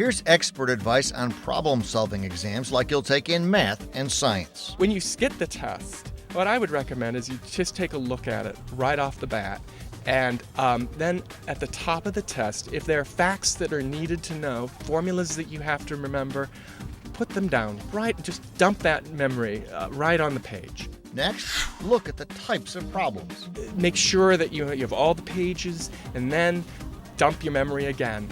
Here's expert advice on problem-solving exams like you'll take in math and science. When you skip the test, what I would recommend is you just take a look at it right off the bat. And then at the top of the test, if there are facts that are needed to know, formulas that you have to remember, put them down, right? Just dump that memory right on the page. Next, look at the types of problems. Make sure that you have all the pages, and then dump your memory again.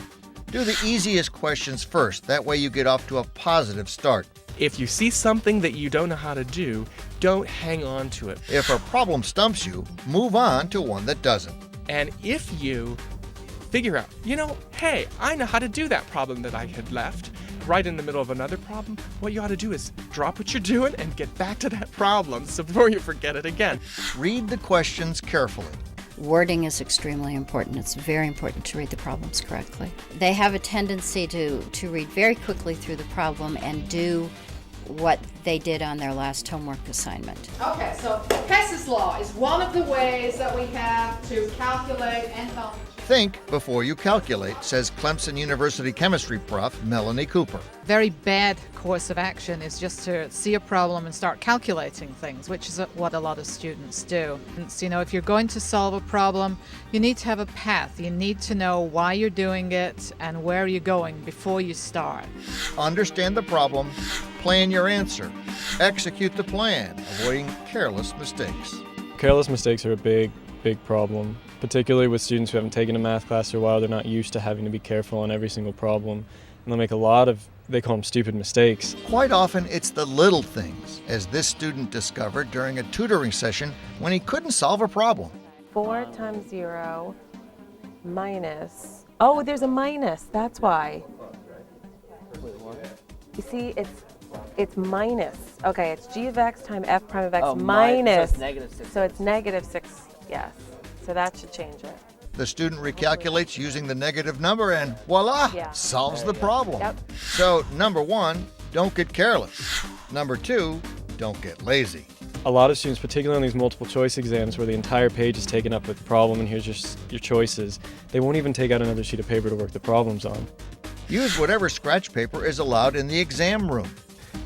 Do the easiest questions first. That way you get off to a positive start. If you see something that you don't know how to do, don't hang on to it. If a problem stumps you, move on to one that doesn't. And if you figure out, hey, I know how to do that problem that I had left right in the middle of another problem, what you ought to do is drop what you're doing and get back to that problem so before you forget it again. Read the questions carefully. Wording is extremely important. It's very important to read the problems correctly. They have a tendency to read very quickly through the problem and do what they did on their last homework assignment. Okay, so Hess's law is one of the ways that we have to calculate and calculate. Think before you calculate, says Clemson University chemistry prof Melanie Cooper. Very bad course of action is just to see a problem and start calculating things, which is what a lot of students do. And so, if you're going to solve a problem, you need to have a path. You need to know why you're doing it and where you're going before you start. Understand the problem, plan your answer, execute the plan, avoiding careless mistakes. Careless mistakes are a big problem, particularly with students who haven't taken a math class for a while. They're not used to having to be careful on every single problem, and they'll make they call them stupid mistakes. Quite often, it's the little things, as this student discovered during a tutoring session when he couldn't solve a problem. 4 times 0 minus, oh, there's a minus, that's why. You see, it's minus. Okay, it's g of x times f prime of x minus. So it's negative 6. So it's negative 6, yes. So that should change it. The student recalculates using the negative number and voila, solves the problem. Yep. So, number 1, don't get careless. Number 2, don't get lazy. A lot of students, particularly on these multiple choice exams where the entire page is taken up with the problem and here's just your choices, they won't even take out another sheet of paper to work the problems on. Use whatever scratch paper is allowed in the exam room.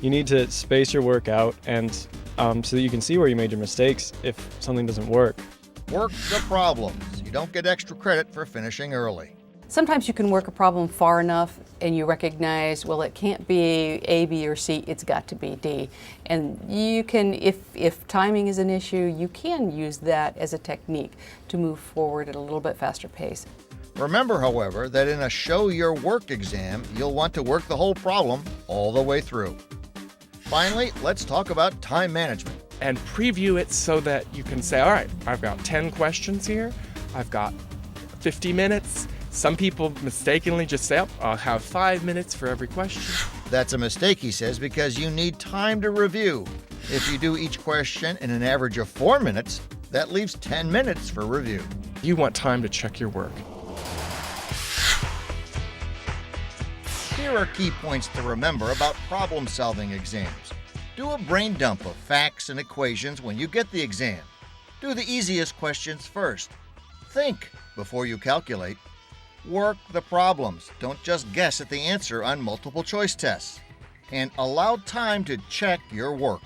You need to space your work out and so that you can see where you made your mistakes if something doesn't work. Work the problems. You don't get extra credit for finishing early. Sometimes you can work a problem far enough and you recognize, well, it can't be A, B, or C, it's got to be D. And you can, if timing is an issue, you can use that as a technique to move forward at a little bit faster pace. Remember, however, that in a show your work exam, you'll want to work the whole problem all the way through. Finally, let's talk about time management. And preview it so that you can say, all right, I've got 10 questions here. I've got 50 minutes. Some people mistakenly just say, I'll have 5 minutes for every question. That's a mistake, he says, because you need time to review. If you do each question in an average of 4 minutes, that leaves 10 minutes for review. You want time to check your work. Here are key points to remember about problem-solving exams. Do a brain dump of facts and equations when you get the exam. Do the easiest questions first. Think before you calculate. Work the problems. Don't just guess at the answer on multiple choice tests. And allow time to check your work.